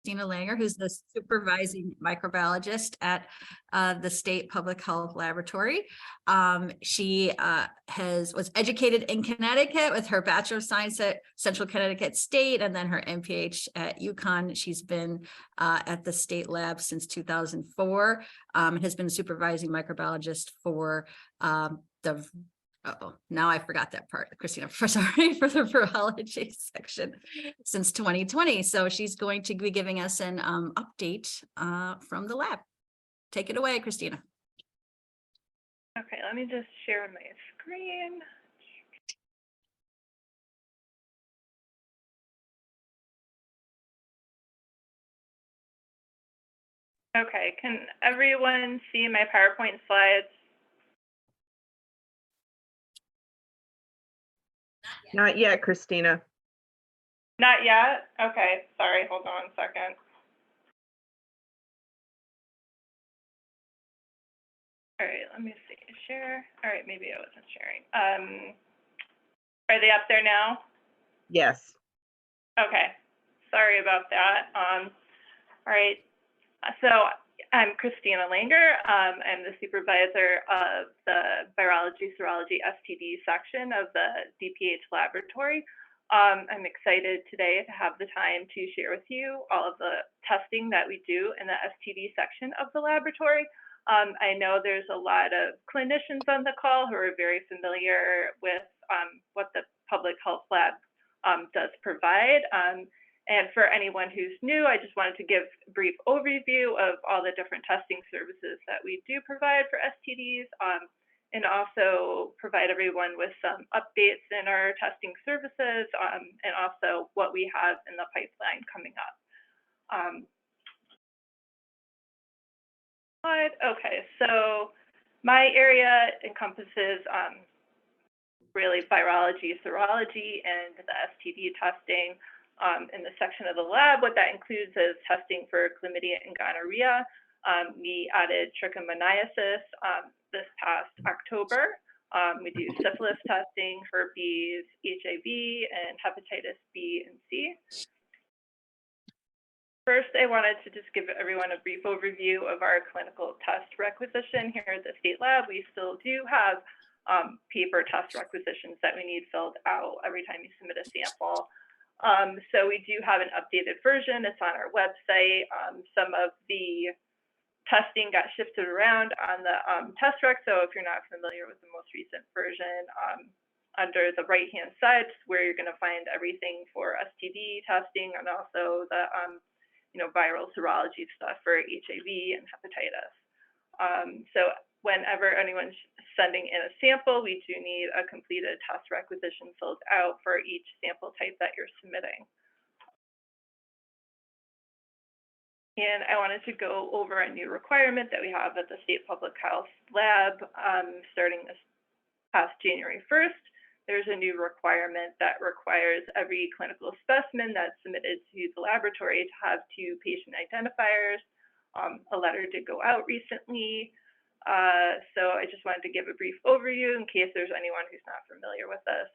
Christina Langer, who's the supervising microbiologist at the State Public Health Laboratory. She was educated in Connecticut with her Bachelor of Science at Central Connecticut State and then her MPH at UConn. She's been at the state lab since 2004 and has been a supervising microbiologist for now I forgot that part, Christina, sorry, for the virology section since 2020. So she's going to be giving us an update from the lab. Take it away, Christina. Okay, let me just share my screen. Okay, can everyone see my PowerPoint slides? Not yet, Christina. Not yet? Okay, sorry, hold on a second. All right, let me see, share. All right, maybe I wasn't sharing. Are they up there now? Yes. Okay, sorry about that. All right, so I'm Christina Langer. I'm the supervisor of the Virology Serology STD section of the DPH laboratory. I'm excited today to have the time to share with you all of the testing that we do in the STD section of the laboratory. I know there's a lot of clinicians on the call who are very familiar with what the public health lab does provide. And for anyone who's new, I just wanted to give a brief overview of all the different testing services that we do provide for STDs, and also provide everyone with some updates in our testing services, and also what we have in the pipeline coming up. Okay, so my area encompasses really virology, serology, and the STD testing. In the section of the lab, what that includes is testing for chlamydia and gonorrhea. We added trichomoniasis this past October. We do syphilis testing, herpes, HIV, and hepatitis B and C. First, I wanted to just give everyone a brief overview of our clinical test requisition here at the state lab. We still do have paper test requisitions that we need filled out every time you submit a sample. So we do have an updated version. It's on our website. Some of the testing got shifted around on the test rec. So if you're not familiar with the most recent version, under the right-hand side where you're going to find everything for STD testing and also the viral serology stuff for HIV and hepatitis. So whenever anyone's sending in a sample, we do need a completed test requisition filled out for each sample type that you're submitting. And I wanted to go over a new requirement that we have at the State Public Health Lab starting this past January 1st. There's a new requirement that requires every clinical specimen that's submitted to the laboratory to have 2 patient identifiers. A letter did go out recently. So I just wanted to give a brief overview in case there's anyone who's not familiar with this.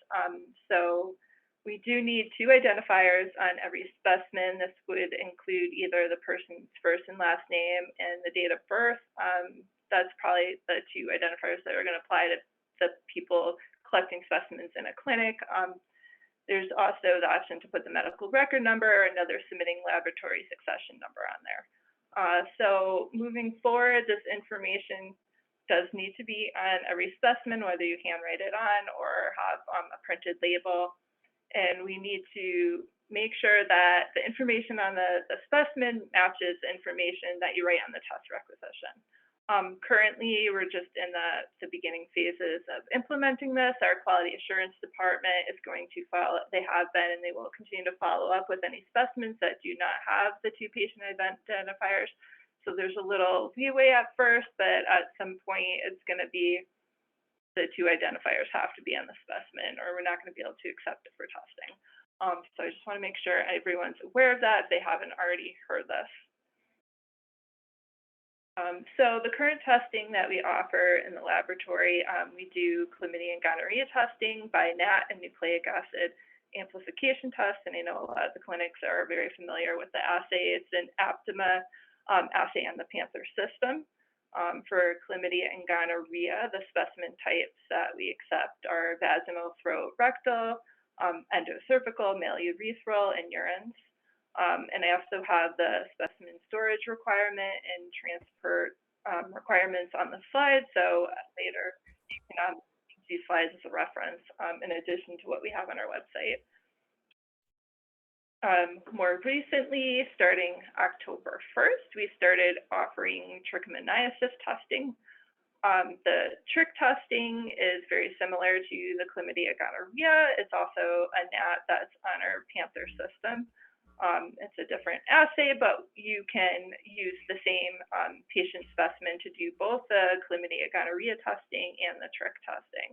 So we do need 2 identifiers on every specimen. This would include either the person's first and last name and the date of birth. That's probably the 2 identifiers that are going to apply to the people collecting specimens in a clinic. There's also the option to put the medical record number or another submitting laboratory succession number on there. So moving forward, this information does need to be on every specimen, whether you handwrite it on or have a printed label. And we need to make sure that the information on the specimen matches the information that you write on the test requisition. Currently, we're just in the beginning phases of implementing this. Our quality assurance department is going to follow, they have been, and they will continue to follow up with any specimens that do not have the 2 patient identifiers. So there's a little leeway at first, but at some point it's going to be the 2 identifiers have to be on the specimen or we're not going to be able to accept it for testing. So I just want to make sure everyone's aware of that if they haven't already heard this. So the current testing that we offer in the laboratory, we do chlamydia and gonorrhea testing by NAT and nucleic acid amplification test, and I know a lot of the clinics are very familiar with the assay. It's an Aptima assay on the Panther system. For chlamydia and gonorrhea, the specimen types that we accept are vaginal, throat, rectal, endocervical, male urethral, and urines. And I also have the specimen storage requirement and transport requirements on the slide. So later you can use these slides as a reference in addition to what we have on our website. More recently, starting October 1st, we started offering trichomoniasis testing. The trick testing is very similar to the chlamydia gonorrhea. It's also a NAT that's on our Panther system. It's a different assay, but you can use the same patient specimen to do both the chlamydia gonorrhea testing and the trick testing.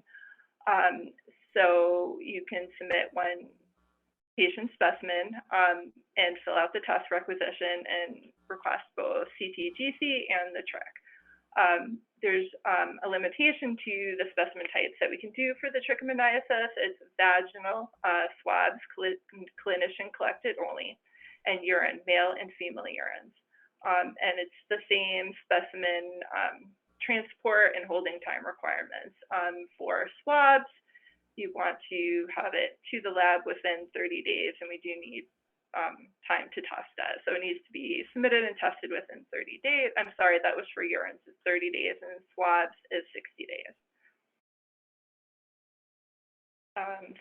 So you can submit one patient specimen and fill out the test requisition and request both CT/GC and the trick. There's a limitation to the specimen types that we can do for the trichomoniasis. It's vaginal swabs, clinician collected only, and urine, male and female urines. And it's the same specimen transport and holding time requirements. For swabs, you want to have it to the lab within 30 days, and we do need time to test that. So it needs to be submitted and tested within 30 days. I'm sorry, that was for urines, it's 30 days, and swabs is 60 days.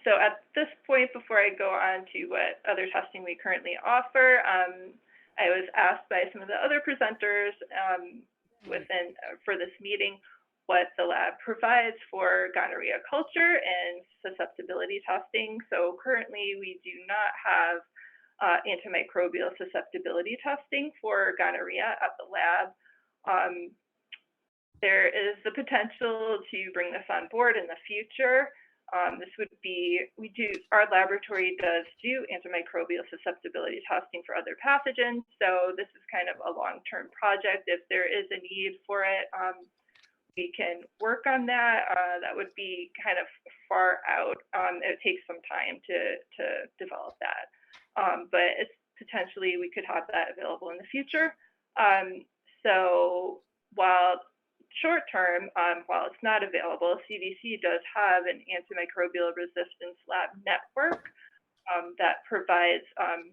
So at this point, before I go on to what other testing we currently offer, I was asked by some of the other presenters for this meeting what the lab provides for gonorrhea culture and susceptibility testing. So currently we do not have antimicrobial susceptibility testing for gonorrhea at the lab. There is the potential to bring this on board in the future. This would be, our laboratory does do antimicrobial susceptibility testing for other pathogens. So this is kind of a long-term project. If there is a need for it, we can work on that. That would be kind of far out. It takes some time to develop that. But it's potentially we could have that available in the future. So while short term, while it's not available, CDC does have an antimicrobial resistance lab network that provides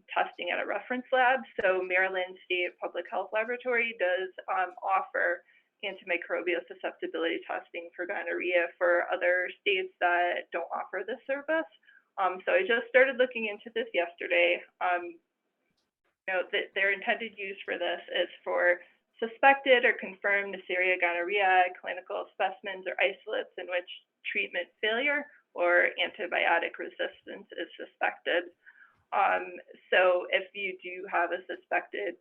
testing at a reference lab. So Maryland State Public Health Laboratory does offer antimicrobial susceptibility testing for gonorrhea for other states that don't offer this service. So I just started looking into this yesterday. Their intended use for this is for suspected or confirmed Neisseria gonorrhea clinical specimens or isolates in which treatment failure or antibiotic resistance is suspected. So if you do have a suspected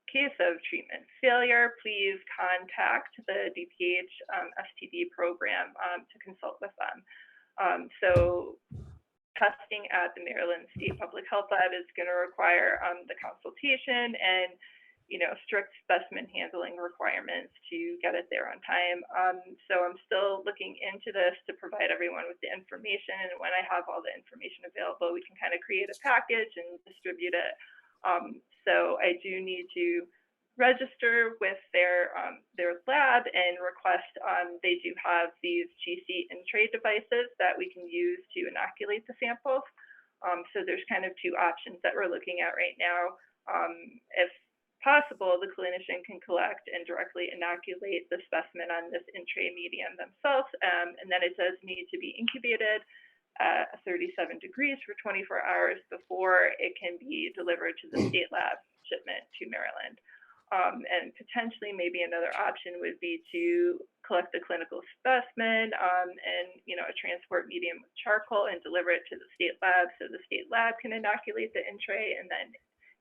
case of treatment failure, please contact the DPH STD program to consult with them. So testing at the Maryland State Public Health Lab is going to require the consultation and strict specimen handling requirements to get it there on time. So I'm still looking into this to provide everyone with the information, and when I have all the information available, we can kind of create a package and distribute it. So I do need to register with their lab and request. They do have these GC in-tray devices that we can use to inoculate the samples. So there's kind of two options that we're looking at right now. If possible, the clinician can collect and directly inoculate the specimen on this in-tray medium themselves, and then it does need to be incubated at 37 degrees for 24 hours before it can be delivered to the state lab shipment to Maryland. And potentially maybe another option would be to collect the clinical specimen and a transport medium with charcoal and deliver it to the state lab so the state lab can inoculate the in-tray and then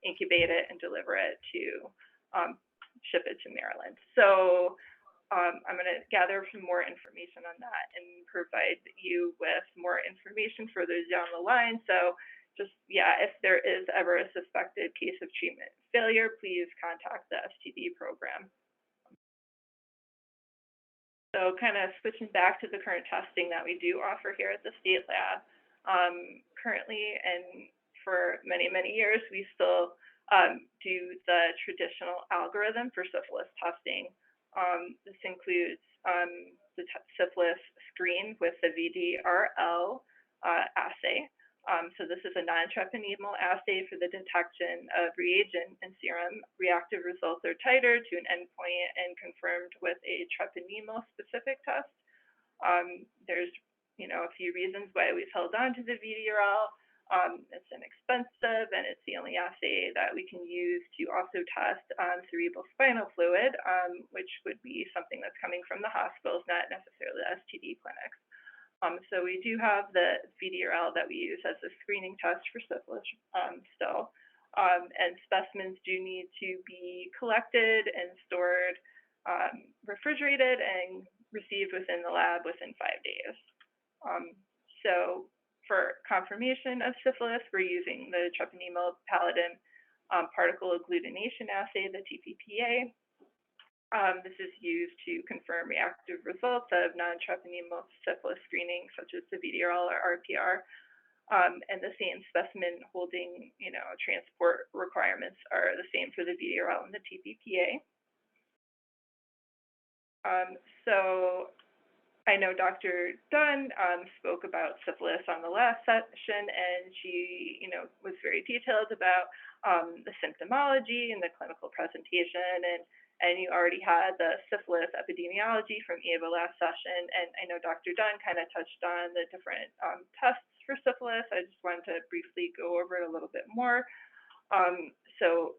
incubate it and deliver it to ship it to Maryland. So I'm going to gather some more information on that and provide you with more information further down the line. So just, if there is ever a suspected case of treatment failure, please contact the STD program. So kind of switching back to the current testing that we do offer here at the state lab. Currently, and for many, many years, we still do the traditional algorithm for syphilis testing. This includes the syphilis screen with the VDRL assay. So this is a non-treponemal assay for the detection of reagent and serum. Reactive results are tighter to an endpoint and confirmed with a treponemal-specific test. There's a few reasons why we've held on to the VDRL. It's inexpensive, and it's the only assay that we can use to also test cerebral spinal fluid, which would be something that's coming from the hospitals, not necessarily the STD clinics. So we do have the VDRL that we use as a screening test for syphilis still. And specimens do need to be collected and stored, refrigerated, and received within the lab within 5 days. So for confirmation of syphilis, we're using the treponemal pallidum particle agglutination assay, the TPPA. This is used to confirm reactive results of non-treponemal syphilis screening, such as the VDRL or RPR. And the same specimen holding, transport requirements are the same for the VDRL and the TPPA. So I know Dr. Dunn spoke about syphilis on the last session, and she, was very detailed about the symptomology and the clinical presentation, and you already had the syphilis epidemiology from Eva last session, and I know Dr. Dunn kind of touched on the different tests for syphilis. I just wanted to briefly go over it a little bit more. So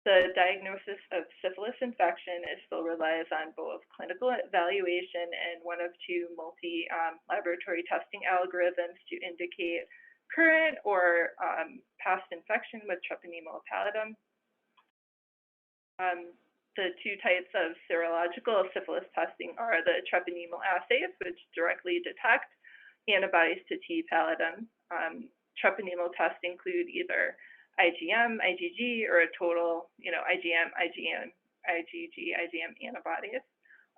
the diagnosis of syphilis infection still relies on both clinical evaluation and one of two multi-laboratory testing algorithms to indicate current or past infection with treponemal pallidum. The two types of serological syphilis testing are the treponemal assays, which directly detect antibodies to T. pallidum. Treponemal tests include either IgM, IgG, or a total, IgM, IgG, IgM antibodies.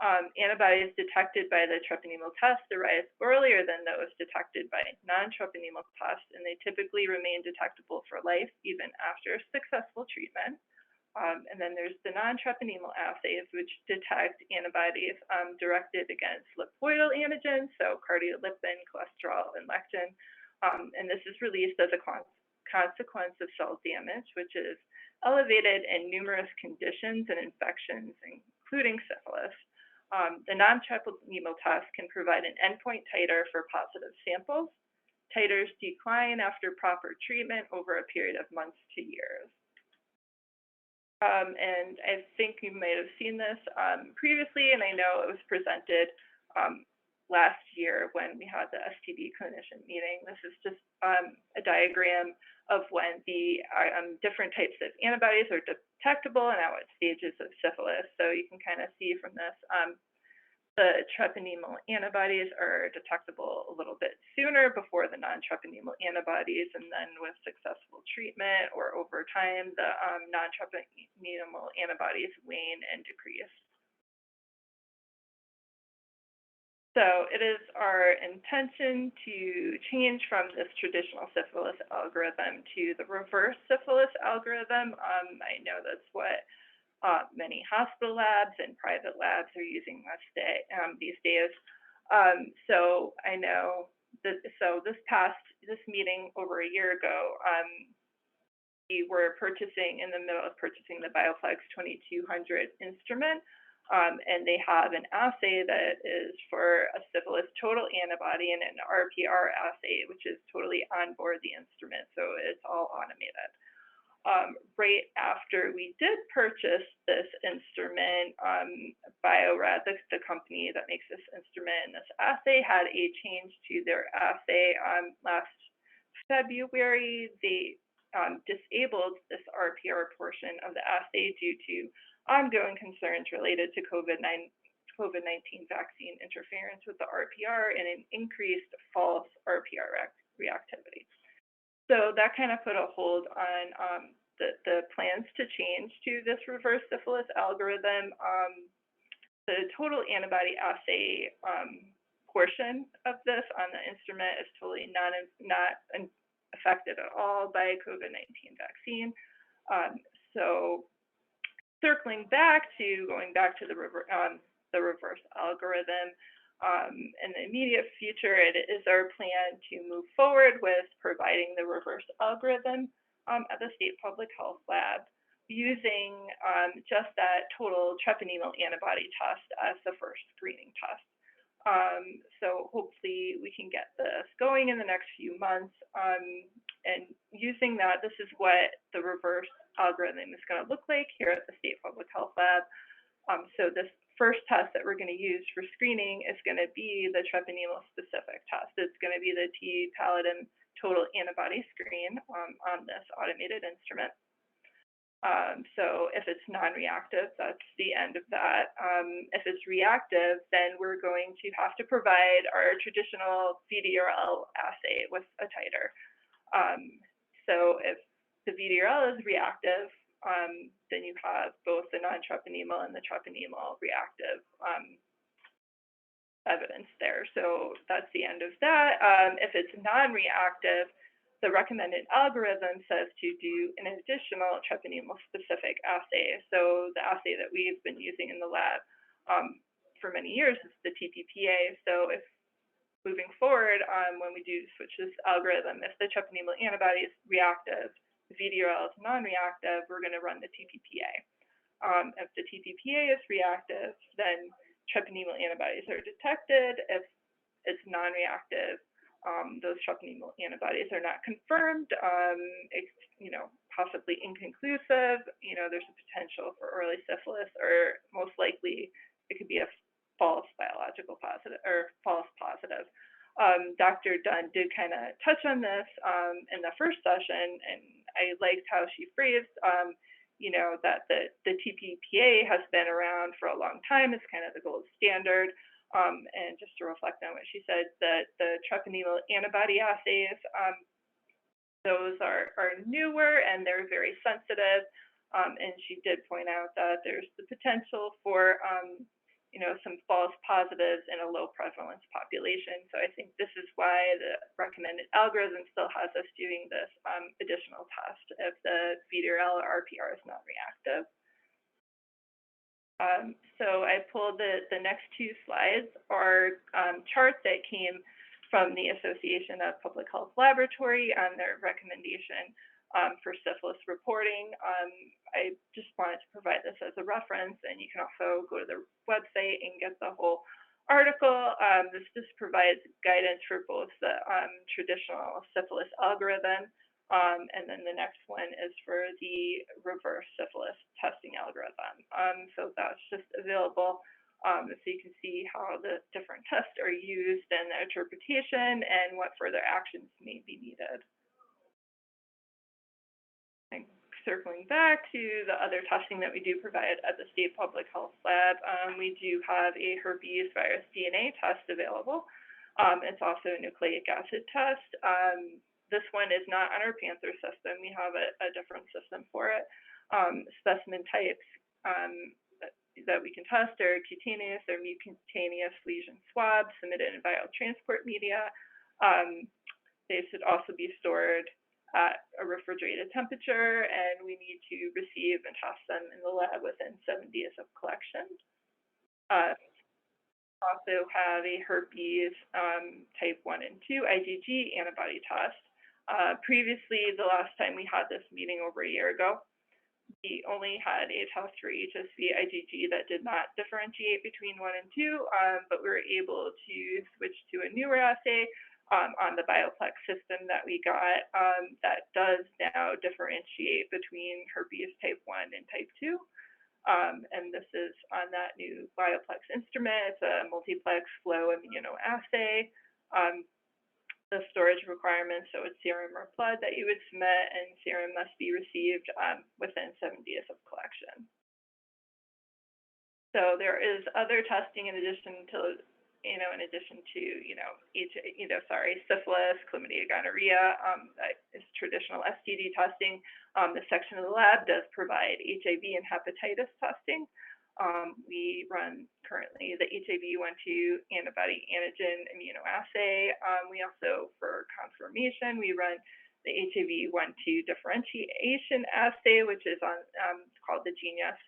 Antibodies detected by the treponemal test arise earlier than those detected by non-treponemal tests, and they typically remain detectable for life, even after successful treatment. And then there's the non-treponemal assays, which detect antibodies directed against lipoidal antigens, so cardiolipin, cholesterol, and lectin. And this is released as a consequence of cell damage, which is elevated in numerous conditions and infections, including syphilis. The non-treponemal test can provide an endpoint titer for positive samples. Titers decline after proper treatment over a period of months to years. And I think you might have seen this previously, and I know it was presented last year when we had the STD clinician meeting. This is just a diagram of when the different types of antibodies are detectable and at what stages of syphilis. So you can kind of see from this, the treponemal antibodies are detectable a little bit sooner before the non-treponemal antibodies, and then with successful treatment or over time, the non-treponemal antibodies wane and decrease. So it is our intention to change from this traditional syphilis algorithm to the reverse syphilis algorithm. I know that's what many hospital labs and private labs are using these days. So I know that, this meeting over a year ago, we were in the middle of purchasing the BioFlex 2200 instrument. And they have an assay that is for a syphilis total antibody and an RPR assay, which is totally on board the instrument. So it's all automated. Right after we did purchase this instrument, Bio-Rad, the company that makes this instrument and this assay, had a change to their assay. Last February, they disabled this RPR portion of the assay due to ongoing concerns related to COVID-19 vaccine interference with the RPR and an increased false RPR reactivity. So that kind of put a hold on the plans to change to this reverse syphilis algorithm. The total antibody assay portion of this on the instrument is totally not affected at all by COVID-19 vaccine. So circling back to going back to the reverse algorithm, in the immediate future, it is our plan to move forward with providing the reverse algorithm at the State Public Health Lab using just that total treponema antibody test as the first screening test. So hopefully we can get this going in the next few months. And using that, this is what the reverse algorithm is going to look like here at the State Public Health Lab. So this first test that we're going to use for screening is going to be the treponema specific test. It's going to be the T pallidum total antibody screen on this automated instrument. So if it's non-reactive, that's the end of that. If it's reactive, then we're going to have to provide our traditional VDRL assay with a titer. So if the VDRL is reactive, then you have both the non-treponemal and the treponemal reactive evidence there. So that's the end of that. If it's non-reactive, the recommended algorithm says to do an additional treponemal specific assay. So the assay that we've been using in the lab for many years is the TPPA. So if moving forward, when we do switch this algorithm, if the treponemal antibody is reactive, the VDRL is non-reactive, we're going to run the TPPA. If the TPPA is reactive, then treponemal antibodies are detected. If it's non-reactive, those treponemal antibodies are not confirmed. It's, possibly inconclusive. There's a potential for early syphilis, or most likely it could be a false biological positive or false positive. Dr. Dunn did kind of touch on this in the first session, and I liked how she phrased, that the TPPA has been around for a long time. It's kind of the gold standard. And just to reflect on what she said, that the treponemal antibody assays, those are newer and they're very sensitive. And she did point out that there's the potential for some false positives in a low prevalence population. So I think this is why the recommended algorithm still has us doing this additional test if the VDRL or RPR is not reactive. So I pulled the next two slides are chart that came from the Association of Public Health Laboratory on their recommendation for syphilis reporting. I just wanted to provide this as a reference, and you can also go to the website and get the whole article. This just provides guidance for both the traditional syphilis algorithm, and then the next one is for the reverse syphilis testing algorithm. So that's just available so you can see how the different tests are used and the interpretation and what further actions may be needed. And circling back to the other testing that we do provide at the State Public Health Lab, we do have a herpes virus DNA test available. It's also a nucleic acid test. This one is not on our Panther system. We have a different system for it. Specimen types that we can test are cutaneous or mucocutaneous lesion swabs submitted in viral transport media. They should also be stored at a refrigerated temperature, and we need to receive and test them in the lab within 7 days of collection. Also have a herpes type 1 and 2 IgG antibody test. Previously, the last time we had this meeting over a year ago, we only had a test for HSV IgG that did not differentiate between 1 and 2, but we were able to switch to a newer assay on the Bioplex system that we got that does now differentiate between herpes type 1 and type 2. And this is on that new Bioplex instrument. It's a multiplex flow immunoassay. The storage requirements, so it's serum or blood that you would submit, and serum must be received within 7 days of collection. So there is other testing in addition to, syphilis, chlamydia, gonorrhea. That is traditional STD testing. The section of the lab does provide HIV and hepatitis testing. We run currently the HIV-1/2 antibody antigen immunoassay. We also, for confirmation, we run the HIV-1/2 differentiation assay, which is on called the Genius.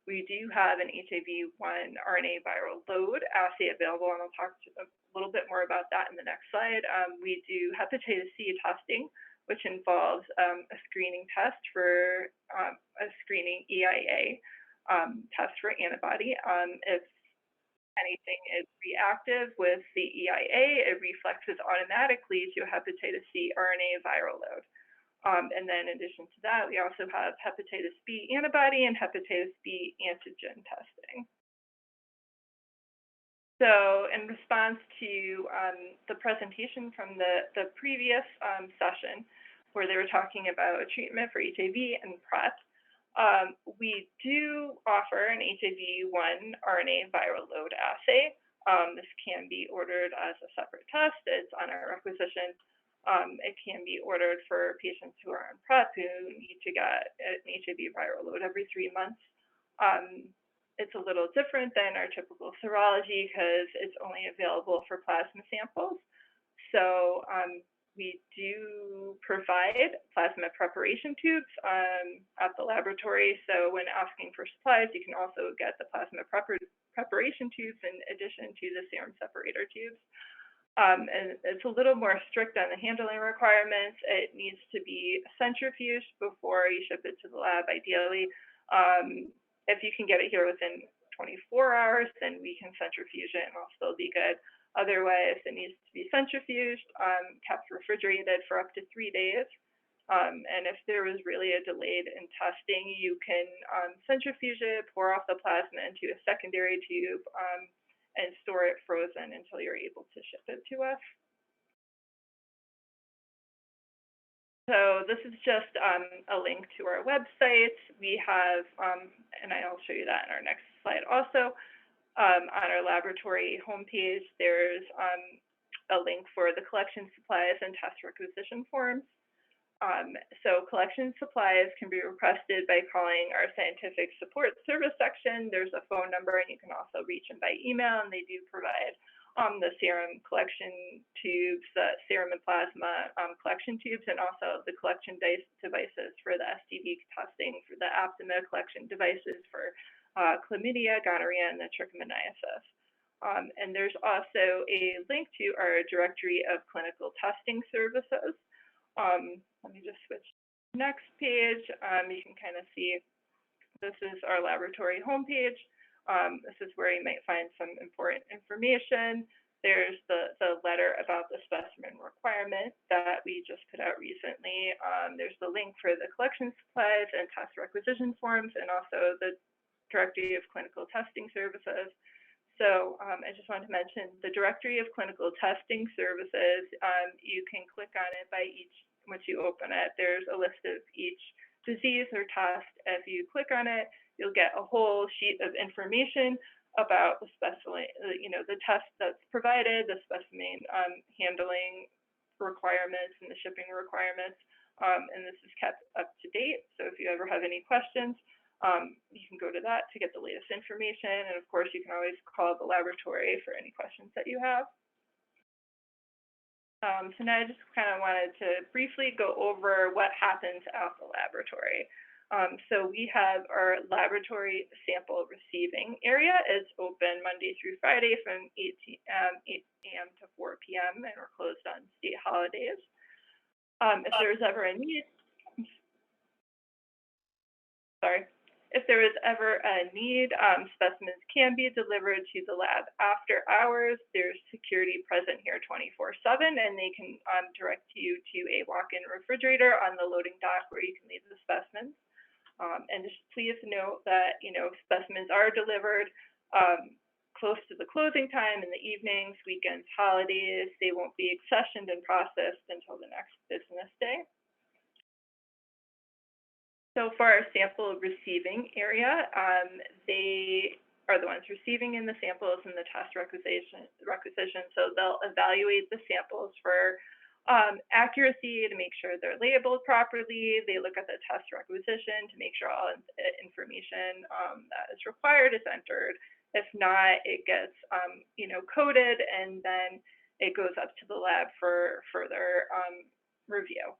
We do have an HIV-1 RNA viral load assay available, and I'll talk a little bit more about that in the next slide. We do hepatitis C testing, which involves a screening test for a screening EIA test for antibody. If anything is reactive with the EIA, it reflexes automatically to a hepatitis C RNA viral load. And then in addition to that, we also have hepatitis B antibody and hepatitis B antigen testing. So in response to the presentation from the previous session, where they were talking about treatment for HIV and PrEP, we do offer an HIV-1 RNA viral load assay. This can be ordered as a separate test. It's on our requisition. It can be ordered for patients who are on PrEP who need to get an HIV viral load every 3 months. It's a little different than our typical serology because it's only available for plasma samples. So we do provide plasma preparation tubes at the laboratory. So when asking for supplies, you can also get the plasma preparation tubes in addition to the serum separator tubes. And it's a little more strict on the handling requirements. It needs to be centrifuged before you ship it to the lab, ideally. If you can get it here within 24 hours, then we can centrifuge it and it'll still be good. Otherwise, it needs to be centrifuged, kept refrigerated for up to 3 days. And if there was really a delayed in testing, you can centrifuge it, pour off the plasma into a secondary tube, and store it frozen until you're able to ship it to us. So this is just a link to our website. We have, and I'll show you that in our next slide also, on our laboratory homepage, there's a link for the collection supplies and test requisition forms. So collection supplies can be requested by calling our scientific support service section. There's a phone number, and you can also reach them by email, and they do provide the serum collection tubes, the serum and plasma collection tubes, and also the collection devices for the STD testing, for the Aptima collection devices for chlamydia, gonorrhea, and the trichomoniasis. And there's also a link to our directory of clinical testing services. Let me just switch to the next page. You can kind of see this is our laboratory homepage. This is where you might find some important information. There's the letter about the specimen requirement that we just put out recently. There's the link for the collection supplies and test requisition forms, and also the directory of clinical testing services. So I just wanted to mention the directory of clinical testing services. You can click on it by each, once you open it, there's a list of each disease or test. If you click on it, you'll get a whole sheet of information about the specimen, the test that's provided, the specimen handling requirements and the shipping requirements. And this is kept up to date. So if you ever have any questions, you can go to that to get the latest information. And of course, you can always call the laboratory for any questions that you have. So now I just kind of wanted to briefly go over what happens at the laboratory. So we have our laboratory sample receiving area. It's open Monday through Friday from 8 a.m. to 4 p.m. and we're closed on state holidays. If there's ever a need, if there is ever a need, specimens can be delivered to the lab after hours. There's security present here 24/7, and they can direct you to a walk-in refrigerator on the loading dock where you can leave the specimens. And just please note that, specimens are delivered close to the closing time in the evenings, weekends, holidays. They won't be accessioned and processed until the next business day. So for our sample receiving area, they are the ones receiving in the samples and the test requisition. So they'll evaluate the samples for Accuracy, to make sure they're labeled properly. They look at the test requisition to make sure all information that is required is entered. If not, it gets coded, and then it goes up to the lab for further review.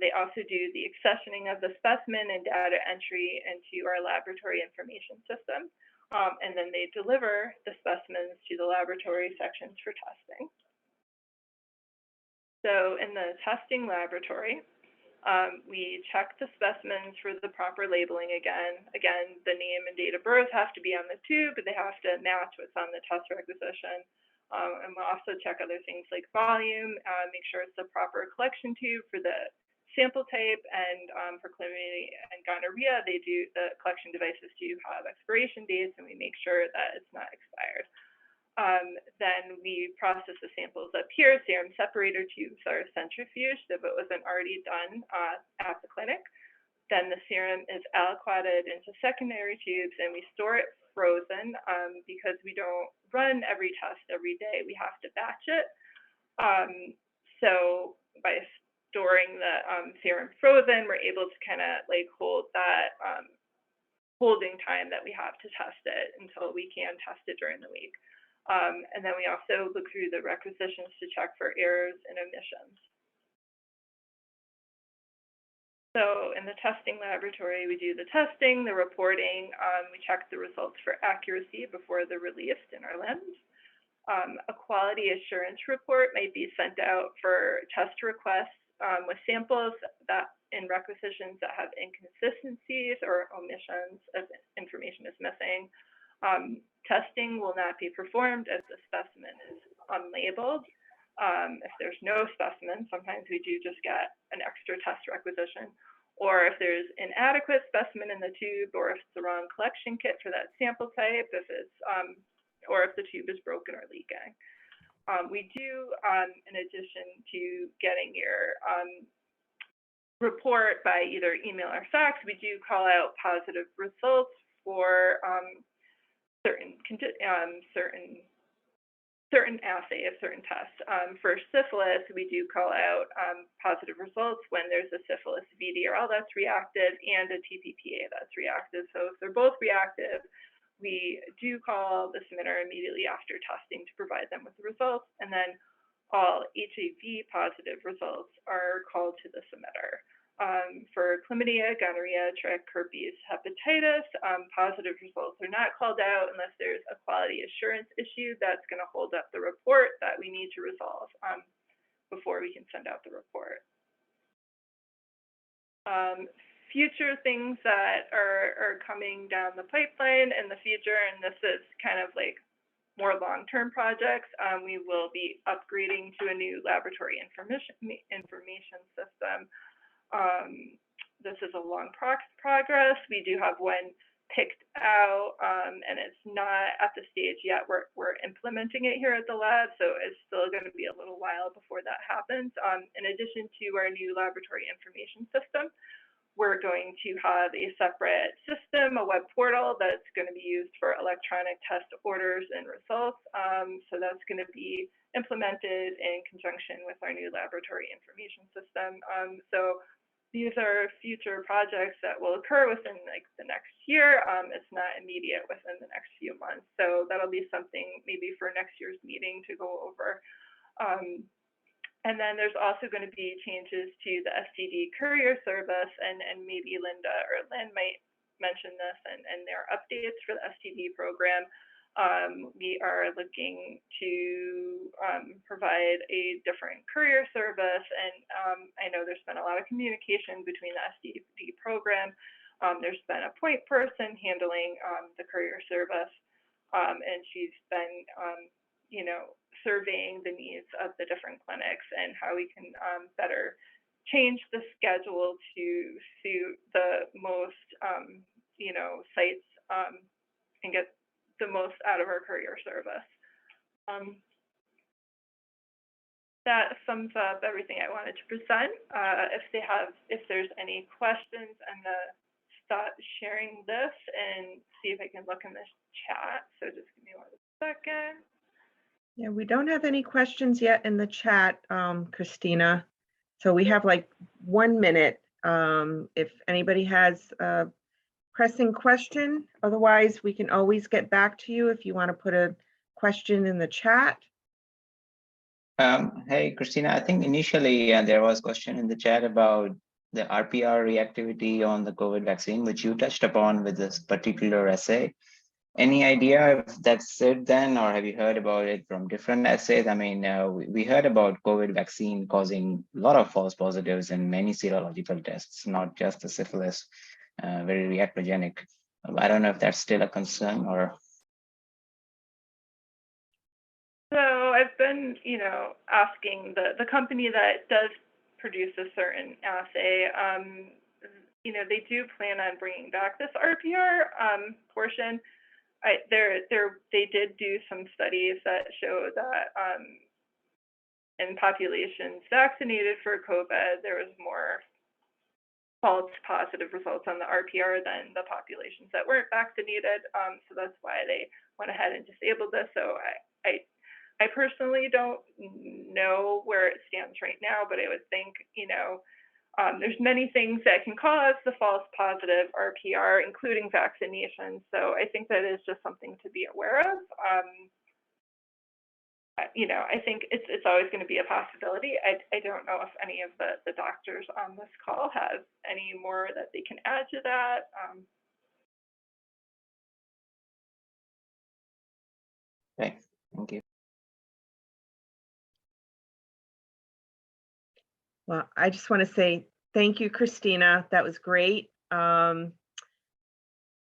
They also do the accessioning of the specimen and data entry into our laboratory information system, and then they deliver the specimens to the laboratory sections for testing. So in the testing laboratory, we check the specimens for the proper labeling again. Again, the name and date of birth have to be on the tube, but they have to match what's on the test requisition. And we'll also check other things like volume, make sure it's the proper collection tube for the sample type, and for chlamydia and gonorrhea, the collection devices do have expiration dates, and we make sure that it's not expired. Then we process the samples up here. Serum separator tubes are centrifuged if it wasn't already done at the clinic. Then the serum is aliquoted into secondary tubes, and we store it frozen because we don't run every test every day. We have to batch it. So by storing the serum frozen, we're able to kind of like hold that holding time that we have to test it until we can test it during the week. And then we also look through the requisitions to check for errors and omissions. So in the testing laboratory, we do the testing, the reporting, we check the results for accuracy before they're released in our lens. A quality assurance report might be sent out for test requests with samples that in requisitions that have inconsistencies or omissions if information is missing. Testing will not be performed if the specimen is unlabeled. If there's no specimen, sometimes we do just get an extra test requisition. Or if there's inadequate specimen in the tube, or if it's the wrong collection kit for that sample type, if it's, or if the tube is broken or leaking. We do, in addition to getting your report by either email or fax, we do call out positive results for certain assays, certain tests. For syphilis, we do call out positive results when there's a syphilis VDRL that's reactive and a TPPA that's reactive. So if they're both reactive, we do call the submitter immediately after testing to provide them with the results, and then all HIV positive results are called to the submitter. For chlamydia, gonorrhea, trich, herpes, hepatitis, positive results are not called out unless there's a quality assurance issue that's going to hold up the report that we need to resolve before we can send out the report. Future things that are coming down the pipeline in the future, and this is kind of like more long-term projects, we will be upgrading to a new laboratory information system. This is a long progress. We do have one picked out, and it's not at the stage yet. We're implementing it here at the lab, so it's still going to be a little while before that happens. In addition to our new laboratory information system, we're going to have a separate system, a web portal that's going to be used for electronic test orders and results. So that's going to be implemented in conjunction with our new laboratory information system. So these are future projects that will occur within like the next year. It's not immediate within the next few months. So that'll be something maybe for next year's meeting to go over. And then there's also going to be changes to the STD courier service, and maybe Linda or Lynn might mention this and their updates for the STD program. We are looking to provide a different courier service, and I know there's been a lot of communication between the STD program. There's been a point person handling the courier service, and she's been, surveying the needs of the different clinics and how we can better change the schedule to suit the most, sites and get the most out of our courier service. That sums up everything I wanted to present. If there's any questions, I'm gonna stop sharing this and see if I can look in this chat. So just give me 1 second. Yeah, we don't have any questions yet in the chat, Christina. So we have like 1 minute. If anybody has a pressing question, otherwise we can always get back to you if you want to put a question in the chat. Hey, Christina, I think initially there was a question in the chat about the RPR reactivity on the COVID vaccine, which you touched upon with this particular assay. Any idea if that's it then, or have you heard about it from different assays? I mean, we heard about COVID vaccine causing a lot of false positives in many serological tests, not just the syphilis, very reactogenic. I don't know if that's still a concern or. So I've been, asking the company that does produce a certain assay, they do plan on bringing back this RPR portion. They did do some studies that show that in populations vaccinated for COVID, there was more false positive results on the RPR than the populations that weren't vaccinated. So that's why they went ahead and disabled this. So I personally don't know where it stands right now, but I would think, there's many things that can cause the false positive RPR, including vaccination. So I think that is just something to be aware of. I think it's always going to be a possibility. I don't know if any of the doctors on this call have any more that they can add to that. Okay, thank you. Well, I just want to say thank you, Christina. That was great.